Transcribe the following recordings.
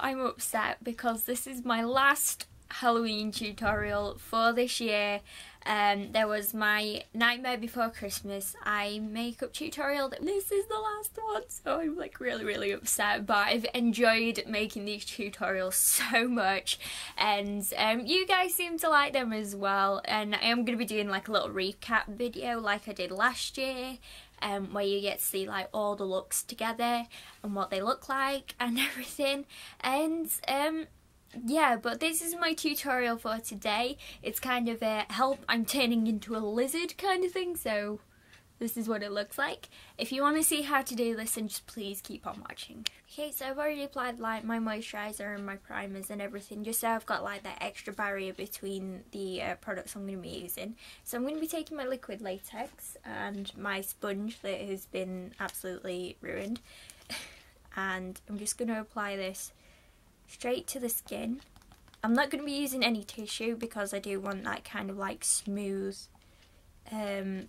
I'm upset because this is my last Halloween tutorial for this year. There was my Nightmare Before Christmas eye makeup tutorial. This is the last one, so I'm like really upset, but I've enjoyed making these tutorials so much, and you guys seem to like them as well. And I am going to be doing like a little recap video like I did last year, where you get to see like all the looks together and what they look like and everything. And yeah, but this is my tutorial for today. It's kind of a help I'm turning into a lizard kind of thing, so this is what it looks like. If you want to see how to do this, then just please keep on watching. Okay, so I've already applied like my moisturiser and my primers and everything, just so I've got like that extra barrier between the products I'm going to be using. So I'm going to be taking my liquid latex and my sponge that has been absolutely ruined, and I'm just going to apply this straight to the skin. I'm not going to be using any tissue because I do want that kind of like smooth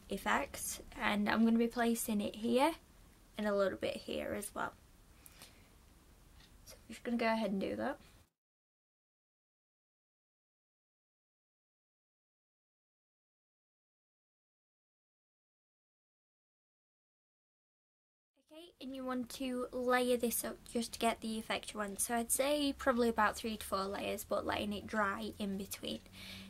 effect, and I'm going to be placing it here and a little bit here as well. So I'm just going to go ahead and do that. Okay, and you want to layer this up just to get the effect you want. So I'd say probably about 3 to 4 layers, but letting it dry in between.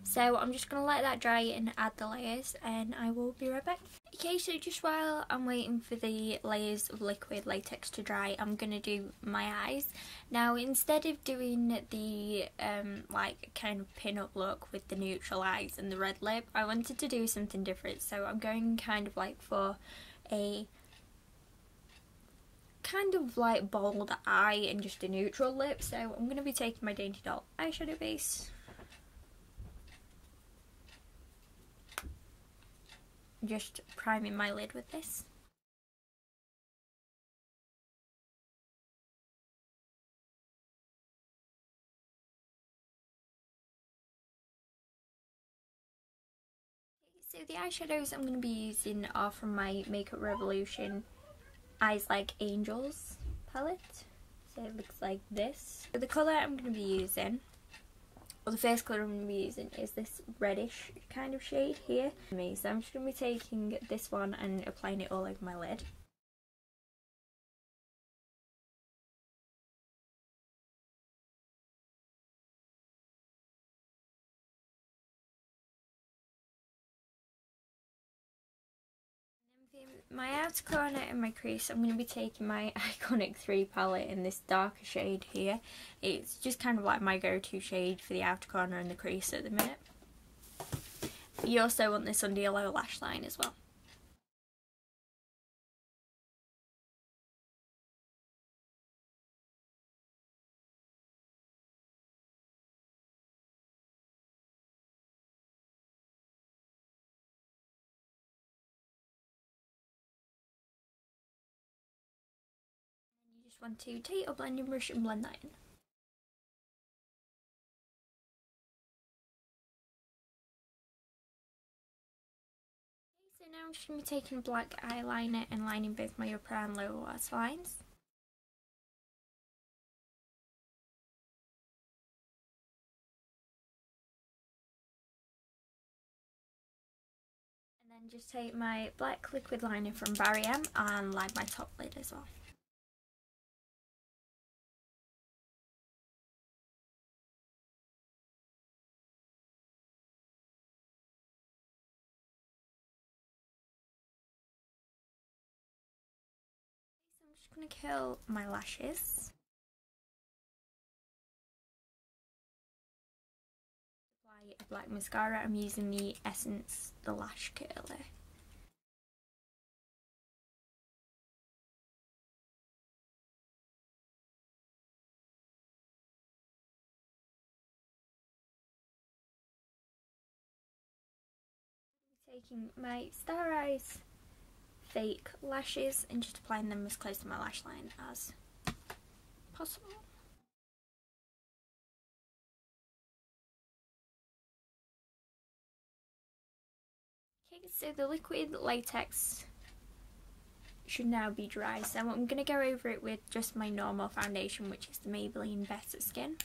So I'm just going to let that dry and add the layers, and I will be right back. Okay, so just while I'm waiting for the layers of liquid latex to dry, I'm going to do my eyes. Now, instead of doing the like kind of pin-up look with the neutral eyes and the red lip, I wanted to do something different. So I'm going kind of like for a kind of like bold eye and just a neutral lip. So I'm going to be taking my Dainty Doll eyeshadow base, just priming my lid with this. So the eyeshadows I'm going to be using are from my Makeup Revolution Eyes Like Angels palette. So it looks like this. So the colour I'm going to be using, or the first colour I'm going to be using, is this reddish kind of shade here. So I'm just going to be taking this one and applying it all over my lid. My outer corner and my crease, I'm going to be taking my Iconic 3 palette in this darker shade here. It's just kind of like my go-to shade for the outer corner and the crease at the minute. You also want this under your lower lash line as well. Just want to take your blending brush and blend that in. Okay, so now I'm just going to be taking a black eyeliner and lining both my upper and lower waterlines. And then just take my black liquid liner from Barry M and line my top lid as well. I'm just going to curl my lashes. Apply a black mascara. I'm using the Essence The Lash Curler. I'm taking my Star Eyes fake lashes and just applying them as close to my lash line as possible. Okay, so the liquid latex should now be dry, so I'm going to go over it with just my normal foundation, which is the Maybelline Better Skin.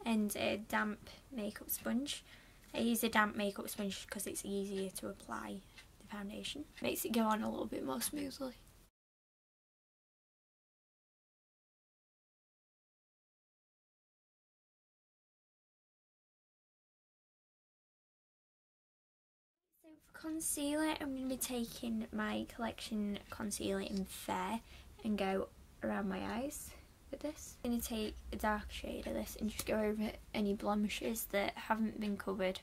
And a damp makeup sponge. I use a damp makeup sponge because it's easier to apply the foundation. Makes it go on a little bit more smoothly. So for concealer, I'm going to be taking my Collection concealer in Fair and go around my eyes with this. I'm going to take a dark shade of this and just go over any blemishes that haven't been covered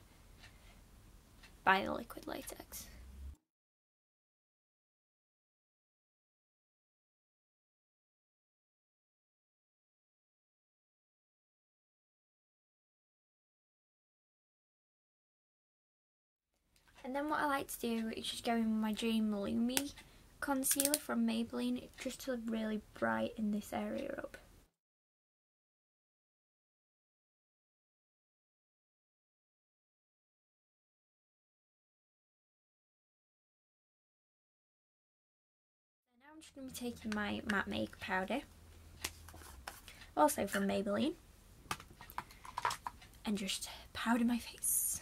by the liquid latex. And then what I like to do is just go in with my Dream Lumi concealer from Maybelline, just to really brighten this area up. So now I'm just going to be taking my matte makeup powder, also from Maybelline, and just powder my face.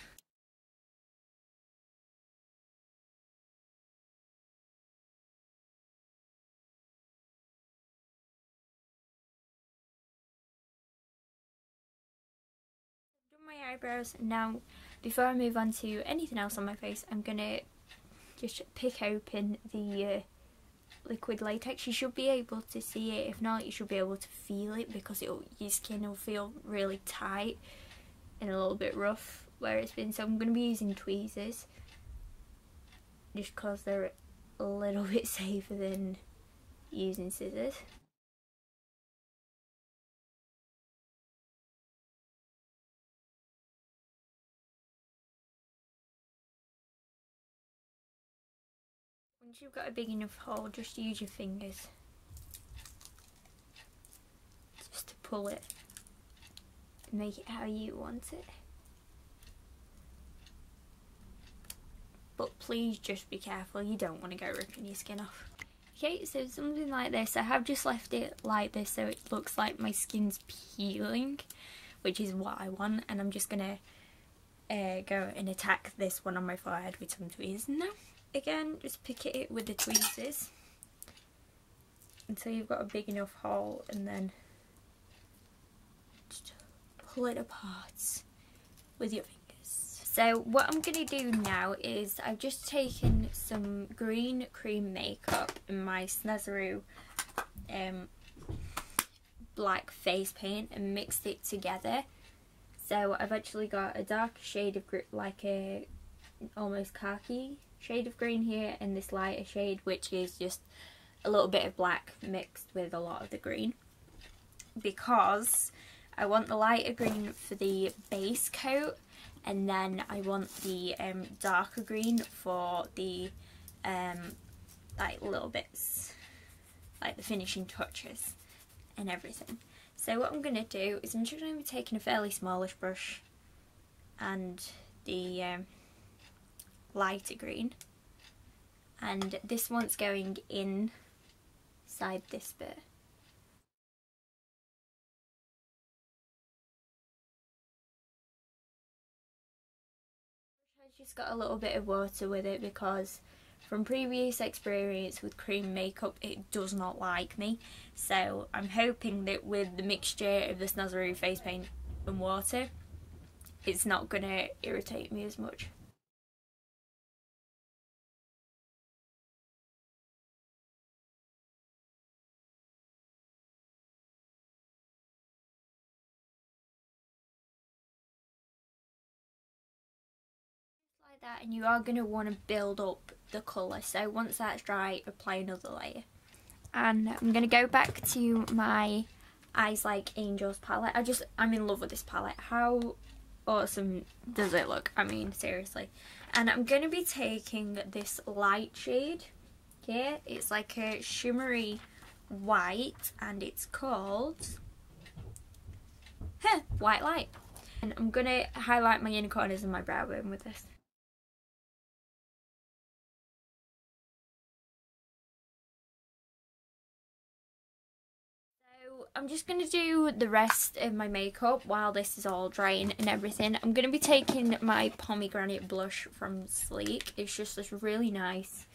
My eyebrows. Now, before I move on to anything else on my face, I'm gonna just pick open the liquid latex. You should be able to see it. If not, you should be able to feel it, because your skin will feel really tight and a little bit rough where it's been. So I'm gonna be using tweezers, just because they're a little bit safer than using scissors. Once you've got a big enough hole, just use your fingers just to pull it and make it how you want it. But please just be careful, you don't want to go ripping your skin off. Okay, so something like this. I have just left it like this so it looks like my skin's peeling, which is what I want, and I'm just gonna go and attack this one on my forehead with some tweezers now. Again, just pick it with the tweezers until you've got a big enough hole, and then just pull it apart with your fingers. So what I'm going to do now is I've just taken some green cream makeup in my Snazaroo black face paint and mixed it together. So I've actually got a dark shade of like a almost khaki shade of green here, and this lighter shade, which is just a little bit of black mixed with a lot of the green, because I want the lighter green for the base coat, and then I want the darker green for the like little bits, like the finishing touches and everything. So what I'm going to do is I'm just going to be taking a fairly smallish brush and the lighter green, and this one's going inside this bit. I've just got a little bit of water with it, because from previous experience with cream makeup it does not like me, so I'm hoping that with the mixture of the Snazaroo face paint and water it's not going to irritate me as much. Like that, and you are going to want to build up the colour. So once that's dry, apply another layer. And I'm going to go back to my Eyes Like Angels palette. I'm in love with this palette. How awesome does it look? I mean, seriously. And I'm going to be taking this light shade here. It's like a shimmery white, and it's called White Light. And I'm going to highlight my inner corners and my brow bone with this. I'm just going to do the rest of my makeup while this is all drying and everything. I'm going to be taking my Pomegranate blush from Sleek. It's just this really nice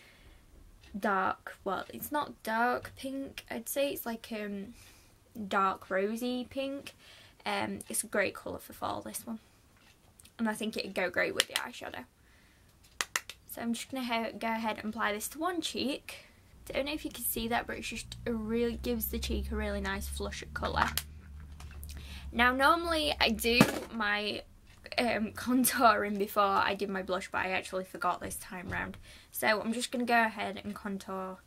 dark, well, it's not dark pink, I'd say it's like dark rosy pink. It's a great colour for fall, this one. And I think it'd go great with the eyeshadow. So I'm just going to go ahead and apply this to one cheek. Don't know if you can see that, but it really gives the cheek a really nice flush of colour. Now normally I do my contouring before I did my blush, but I actually forgot this time round. So I'm just going to go ahead and contour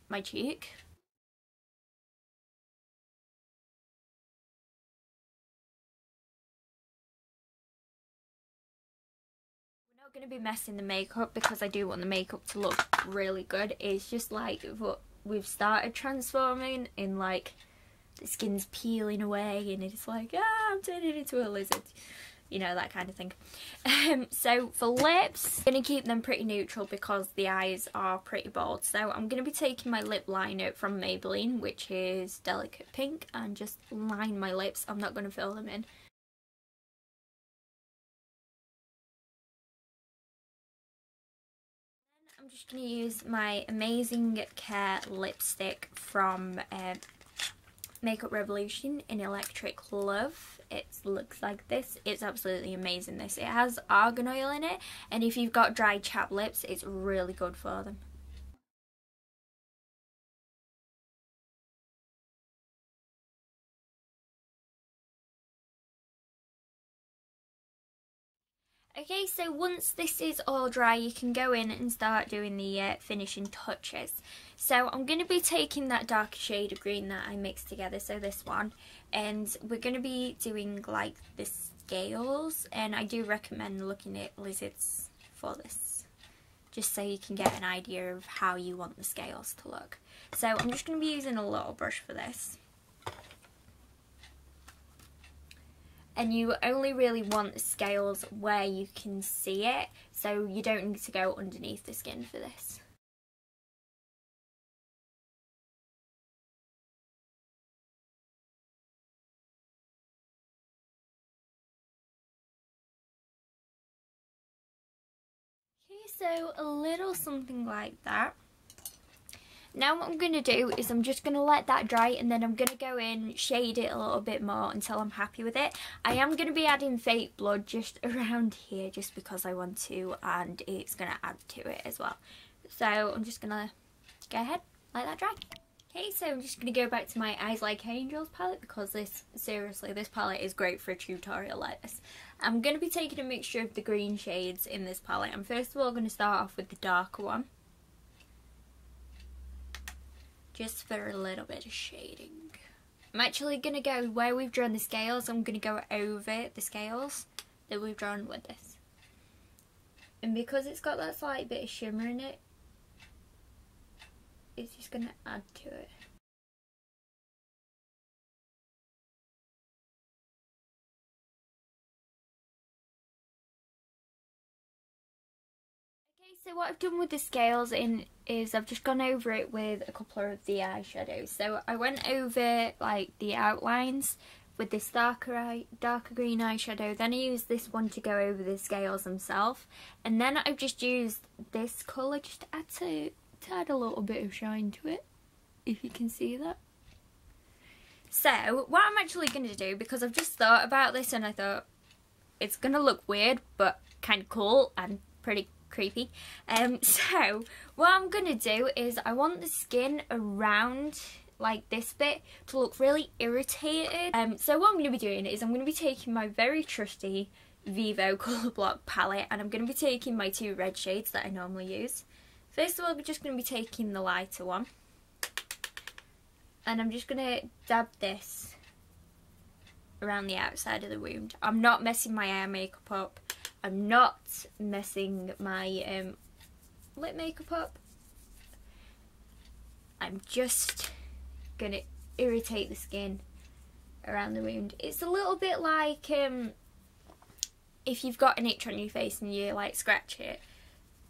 my cheek. Going to be messing the makeup because I do want the makeup to look really good. It's just like what we've started transforming in, like the skin's peeling away and it's like, ah, I'm turning into a lizard, you know, that kind of thing. So for lips, I'm going to keep them pretty neutral because the eyes are pretty bold. So I'm going to be taking my lip liner from Maybelline, which is Delicate Pink, and just line my lips. I'm not going to fill them in. I'm just going to use my Amazing Care lipstick from Makeup Revolution in Electric Love. It looks like this. It's absolutely amazing, this. It has argan oil in it, and if you've got dry chapped lips, it's really good for them. Okay, so once this is all dry, you can go in and start doing the finishing touches. So I'm going to be taking that darker shade of green that I mixed together, so this one, and we're going to be doing like the scales, and I do recommend looking at lizards for this, just so you can get an idea of how you want the scales to look. So I'm just going to be using a little brush for this. And you only really want the scales where you can see it, so you don't need to go underneath the skin for this. Okay, so a little something like that. Now what I'm going to do is I'm just going to let that dry, and then I'm going to go in, shade it a little bit more until I'm happy with it. I am going to be adding fake blood just around here just because I want to, and it's going to add to it as well. So I'm just going to go ahead, let that dry. Okay, so I'm just going to go back to my Eyes Like Angels palette because this palette is great for a tutorial like this. I'm going to be taking a mixture of the green shades in this palette. I'm first of all going to start off with the darker one, just for a little bit of shading. I'm actually going to go where we've drawn the scales, I'm going to go over the scales that we've drawn with this. And because it's got that slight bit of shimmer in it, it's just going to add to it. So what I've done with the scales is I've just gone over it with a couple of the eyeshadows. So I went over like the outlines with this darker green eyeshadow. Then I used this one to go over the scales themselves, and then I've just used this colour just to add a little bit of shine to it, if you can see that. So what I'm actually going to do, because I've just thought about this and I thought it's going to look weird but kind of cool and pretty creepy, so what I'm gonna do is I want the skin around like this bit to look really irritated. So what I'm gonna be doing is I'm gonna be taking my very trusty Vivo Colour Block palette, and I'm gonna be taking my two red shades that I normally use. First of all, we're just gonna be taking the lighter one, and I'm just gonna dab this around the outside of the wound. I'm not messing my eye makeup up. I'm not messing my lip makeup up. I'm just going to irritate the skin around the wound. It's a little bit like if you've got an itch on your face and you like scratch it,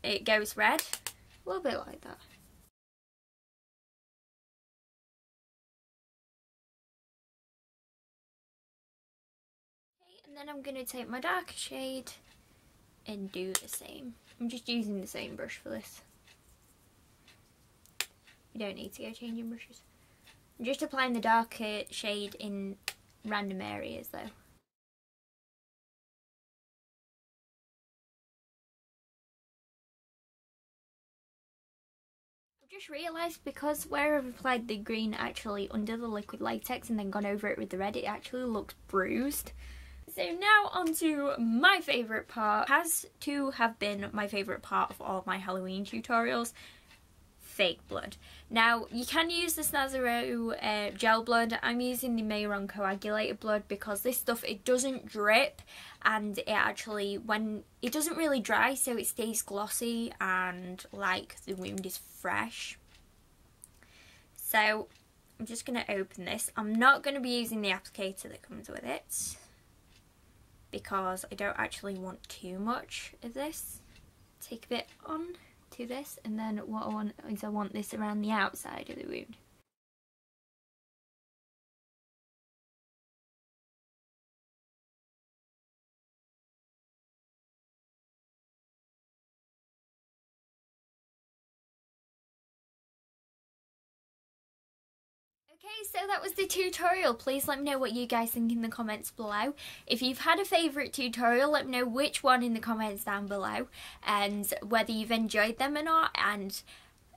it goes red. A little bit like that. And then I'm going to take my darker shade and do the same. I'm just using the same brush for this. You don't need to go changing brushes. I'm just applying the darker shade in random areas though. I've just realised because where I've applied the green actually under the liquid latex and then gone over it with the red, it actually looks bruised. So now onto my favourite part. Has to have been my favourite part of all my Halloween tutorials. Fake blood. Now you can use the Snazaro gel blood. I'm using the Mehron coagulated blood because this stuff, it doesn't drip and it actually, when it doesn't really dry, so it stays glossy and like the wound is fresh. So I'm just going to open this. I'm not going to be using the applicator that comes with it because I don't actually want too much of this. Take a bit on to this, and then what I want is I want this around the outside of the wound. Okay, so that was the tutorial. Please let me know what you guys think in the comments below. If you've had a favourite tutorial, let me know which one in the comments down below and whether you've enjoyed them or not. And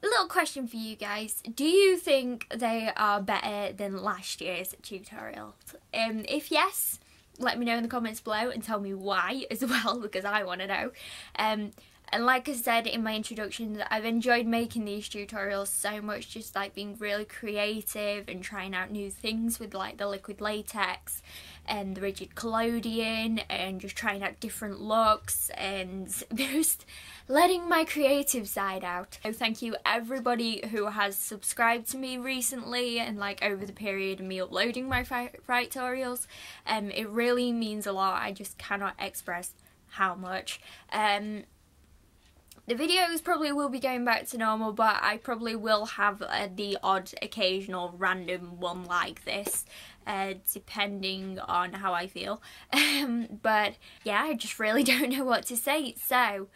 a little question for you guys. Do you think they are better than last year's tutorials? If yes, let me know in the comments below and tell me why as well, because I want to know. And like I said in my introduction, I've enjoyed making these tutorials so much, just like being really creative and trying out new things with like the liquid latex and the rigid collodion and just trying out different looks and just letting my creative side out. So thank you everybody who has subscribed to me recently and like over the period of me uploading my Frightorials. It really means a lot. I just cannot express how much. The videos probably will be going back to normal, but I probably will have the odd occasional random one like this, depending on how I feel. But yeah, I just really don't know what to say. So,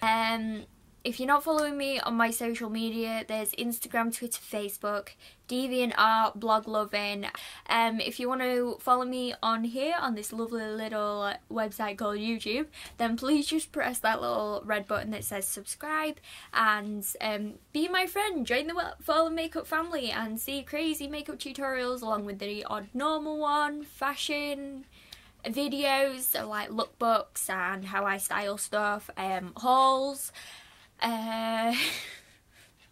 if you're not following me on my social media, there's Instagram, Twitter, Facebook, DeviantArt, blog loving. If you want to follow me on here, on this lovely little website called YouTube, then please just press that little red button that says subscribe and be my friend. Join the Follow Makeup family and see crazy makeup tutorials along with the odd normal one, fashion videos, so like lookbooks and how I style stuff, hauls.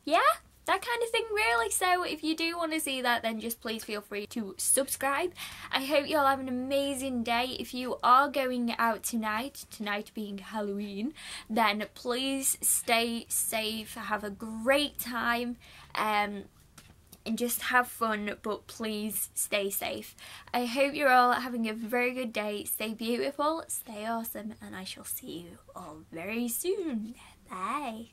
Yeah, that kind of thing really. So if you do want to see that, then just please feel free to subscribe. I hope you all have an amazing day. If you are going out tonight being Halloween, then please stay safe, have a great time, and just have fun, but please stay safe. I hope you're all having a very good day. Stay beautiful, stay awesome, and I shall see you all very soon. Bye.